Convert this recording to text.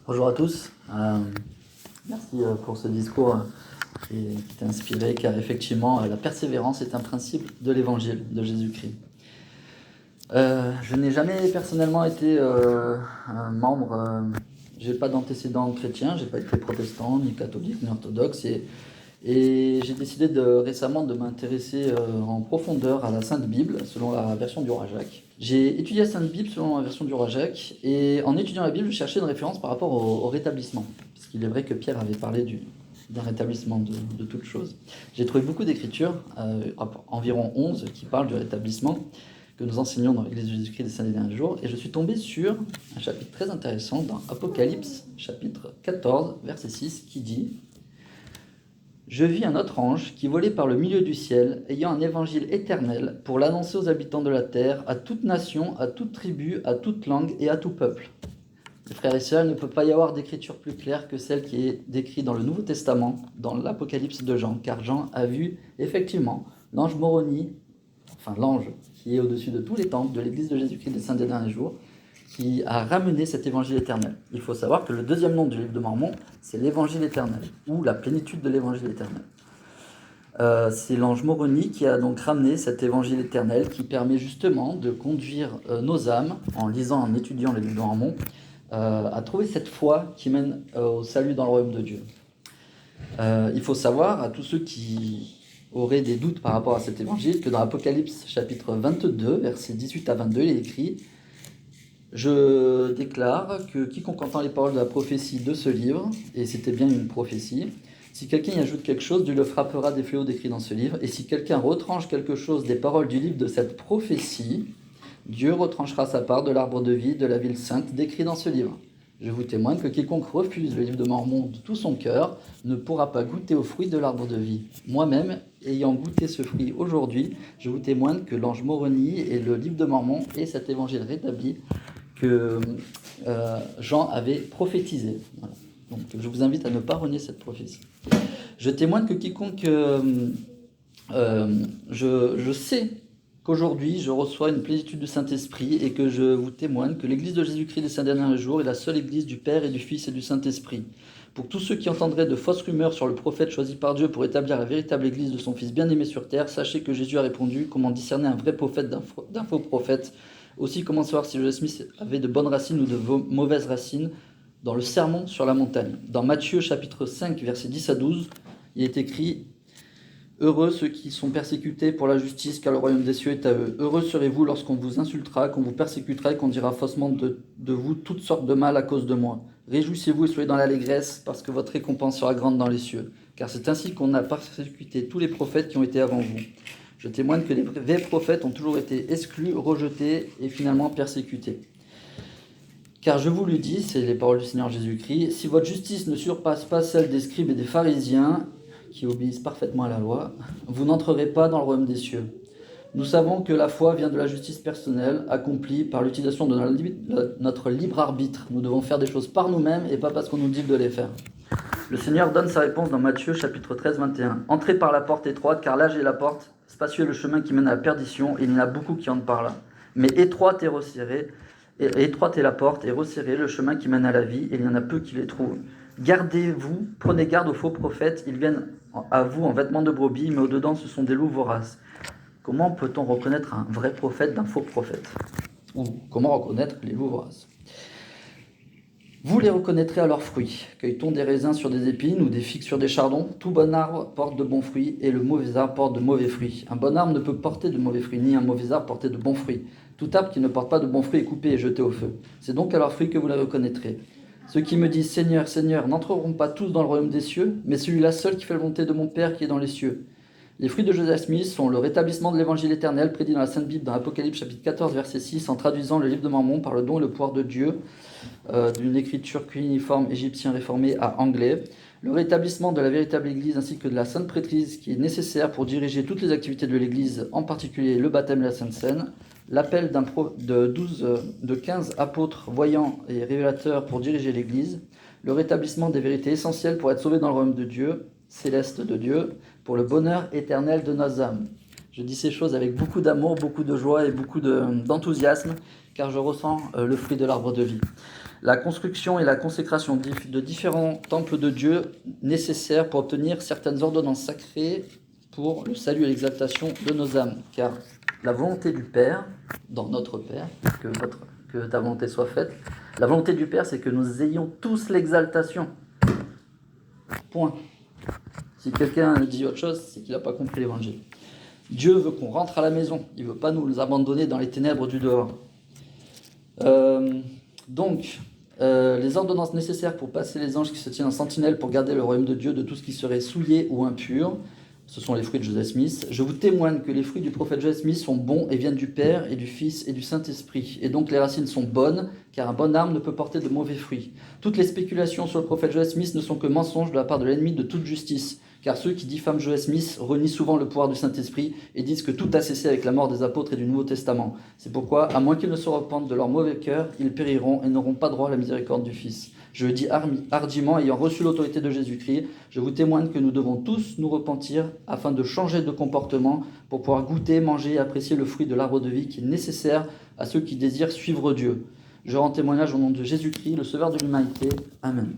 Bonjour à tous. Merci pour ce discours qui t'a inspiré, car effectivement, la persévérance est un principe de l'évangile de Jésus-Christ. Je n'ai jamais personnellement été un membre, j'ai pas d'antécédents chrétiens, j'ai pas été protestant, ni catholique, ni orthodoxe, et j'ai décidé récemment de m'intéresser en profondeur à la Sainte Bible, selon la version du Roi Jacques. J'ai étudié la Sainte Bible selon la version du Roi Jacques, et en étudiant la Bible, je cherchais une référence par rapport au rétablissement, puisqu'il est vrai que Pierre avait parlé d'un rétablissement de toutes choses. J'ai trouvé beaucoup d'écritures, environ 11, qui parlent du rétablissement, que nous enseignons dans l'Église de Jésus-Christ des 5 derniers jours, et je suis tombé sur un chapitre très intéressant dans Apocalypse, chapitre 14, verset 6, qui dit « Je vis un autre ange qui volait par le milieu du ciel, ayant un évangile éternel pour l'annoncer aux habitants de la terre, à toute nation, à toute tribu, à toute langue et à tout peuple. » Les frères et sœurs, il ne peut pas y avoir d'écriture plus claire que celle qui est décrite dans le Nouveau Testament, dans l'Apocalypse de Jean, car Jean a vu effectivement l'ange Moroni, l'ange qui est au-dessus de tous les temples de l'Église de Jésus-Christ des 5 derniers jours, qui a ramené cet évangile éternel. Il faut savoir que le deuxième nom du livre de Mormon, c'est l'évangile éternel, ou la plénitude de l'évangile éternel. C'est l'ange Moroni qui a donc ramené cet évangile éternel qui permet justement de conduire nos âmes, en lisant, en étudiant le livre de Mormon, à trouver cette foi qui mène au salut dans le royaume de Dieu. Il faut savoir, à tous ceux qui auraient des doutes par rapport à cet évangile, que dans Apocalypse chapitre 22, versets 18 à 22, il est écrit « Je déclare que quiconque entend les paroles de la prophétie de ce livre, et c'était bien une prophétie, si quelqu'un y ajoute quelque chose, Dieu le frappera des fléaux décrits dans ce livre, et si quelqu'un retranche quelque chose des paroles du livre de cette prophétie, Dieu retranchera sa part de l'arbre de vie de la ville sainte décrit dans ce livre. Je vous témoigne que quiconque refuse le livre de Mormon de tout son cœur ne pourra pas goûter au fruit de l'arbre de vie. Moi-même, ayant goûté ce fruit aujourd'hui, je vous témoigne que l'ange Moroni et le livre de Mormon et cet évangile rétabli que Jean avait prophétisé. Voilà. Donc je vous invite à ne pas renier cette prophétie. Je témoigne que quiconque... je sais qu'aujourd'hui, je reçois une plénitude du Saint-Esprit et que je vous témoigne que l'Église de Jésus-Christ des 5 derniers jours est la seule Église du Père et du Fils et du Saint-Esprit. Pour tous ceux qui entendraient de fausses rumeurs sur le prophète choisi par Dieu pour établir la véritable Église de son Fils bien-aimé sur terre, sachez que Jésus a répondu comment discerner un vrai prophète d'un faux prophète. Aussi, comment savoir si Joseph Smith avait de bonnes racines ou de mauvaises racines dans le sermon sur la montagne. Dans Matthieu chapitre 5, versets 10 à 12, il est écrit « Heureux ceux qui sont persécutés pour la justice, car le royaume des cieux est à eux. Heureux serez-vous lorsqu'on vous insultera, qu'on vous persécutera et qu'on dira faussement de vous toutes sortes de mal à cause de moi. Réjouissez-vous et soyez dans l'allégresse, parce que votre récompense sera grande dans les cieux. Car c'est ainsi qu'on a persécuté tous les prophètes qui ont été avant vous. Je témoigne que les vrais prophètes ont toujours été exclus, rejetés et finalement persécutés. Car je vous le dis, c'est les paroles du Seigneur Jésus-Christ, si votre justice ne surpasse pas celle des scribes et des pharisiens, qui obéissent parfaitement à la loi, vous n'entrerez pas dans le royaume des cieux. Nous savons que la foi vient de la justice personnelle, accomplie par l'utilisation de notre libre arbitre. Nous devons faire des choses par nous-mêmes et pas parce qu'on nous dit de les faire. Le Seigneur donne sa réponse dans Matthieu chapitre 13, 21. « Entrez par la porte étroite, car l'âge est la porte, spacieux est le chemin qui mène à la perdition, et il y en a beaucoup qui entrent par là. Mais étroite est la porte, et resserré le chemin qui mène à la vie, et il y en a peu qui les trouvent. Gardez-vous, prenez garde aux faux prophètes, ils viennent à vous en vêtements de brebis, mais au-dedans ce sont des loups voraces. » Comment peut-on reconnaître un vrai prophète d'un faux prophète ? Ou comment reconnaître les loups voraces ? Vous les reconnaîtrez à leurs fruits. Cueille-t-on des raisins sur des épines ou des figues sur des chardons ? Tout bon arbre porte de bons fruits et le mauvais arbre porte de mauvais fruits. Un bon arbre ne peut porter de mauvais fruits, ni un mauvais arbre porter de bons fruits. Tout arbre qui ne porte pas de bons fruits est coupé et jeté au feu. C'est donc à leurs fruits que vous les reconnaîtrez. Ceux qui me disent « Seigneur, Seigneur » n'entreront pas tous dans le royaume des cieux, mais celui-là seul qui fait la volonté de mon Père qui est dans les cieux. Les fruits de Joseph Smith sont le rétablissement de l'évangile éternel prédit dans la Sainte Bible dans Apocalypse chapitre 14 verset 6 en traduisant le livre de Mormon par le don et le pouvoir de Dieu d'une écriture cunéiforme égyptien réformée à anglais. Le rétablissement de la véritable Église ainsi que de la Sainte Prêtrise qui est nécessaire pour diriger toutes les activités de l'Église, en particulier le baptême et la Sainte Seine. L'appel de 15 apôtres voyants et révélateurs pour diriger l'Église. Le rétablissement des vérités essentielles pour être sauvé dans le royaume de Dieu, céleste de Dieu, pour le bonheur éternel de nos âmes. Je dis ces choses avec beaucoup d'amour, beaucoup de joie et beaucoup d'enthousiasme, car je ressens le fruit de l'arbre de vie. la construction et la consécration de différents temples de Dieu nécessaires pour obtenir certaines ordonnances sacrées pour le salut et l'exaltation de nos âmes. Car la volonté du Père, dans notre Père, que ta volonté soit faite, la volonté du Père, c'est que nous ayons tous l'exaltation. Point. Si quelqu'un dit autre chose, c'est qu'il n'a pas compris l'évangile. Dieu veut qu'on rentre à la maison. Il ne veut pas nous abandonner dans les ténèbres du dehors. Donc, les ordonnances nécessaires pour passer les anges qui se tiennent en sentinelle pour garder le royaume de Dieu de tout ce qui serait souillé ou impur, ce sont les fruits de Joseph Smith. Je vous témoigne que les fruits du prophète Joseph Smith sont bons et viennent du Père et du Fils et du Saint-Esprit. Et donc les racines sont bonnes, car un bon arbre ne peut porter de mauvais fruits. Toutes les spéculations sur le prophète Joseph Smith ne sont que mensonges de la part de l'ennemi de toute justice, car ceux qui diffament Joseph Smith renient souvent le pouvoir du Saint-Esprit et disent que tout a cessé avec la mort des apôtres et du Nouveau Testament. C'est pourquoi, à moins qu'ils ne se repentent de leur mauvais cœur, ils périront et n'auront pas droit à la miséricorde du Fils. Je le dis hardiment, ayant reçu l'autorité de Jésus-Christ, je vous témoigne que nous devons tous nous repentir afin de changer de comportement pour pouvoir goûter, manger et apprécier le fruit de l'arbre de vie qui est nécessaire à ceux qui désirent suivre Dieu. Je rends témoignage au nom de Jésus-Christ, le Sauveur de l'humanité. Amen.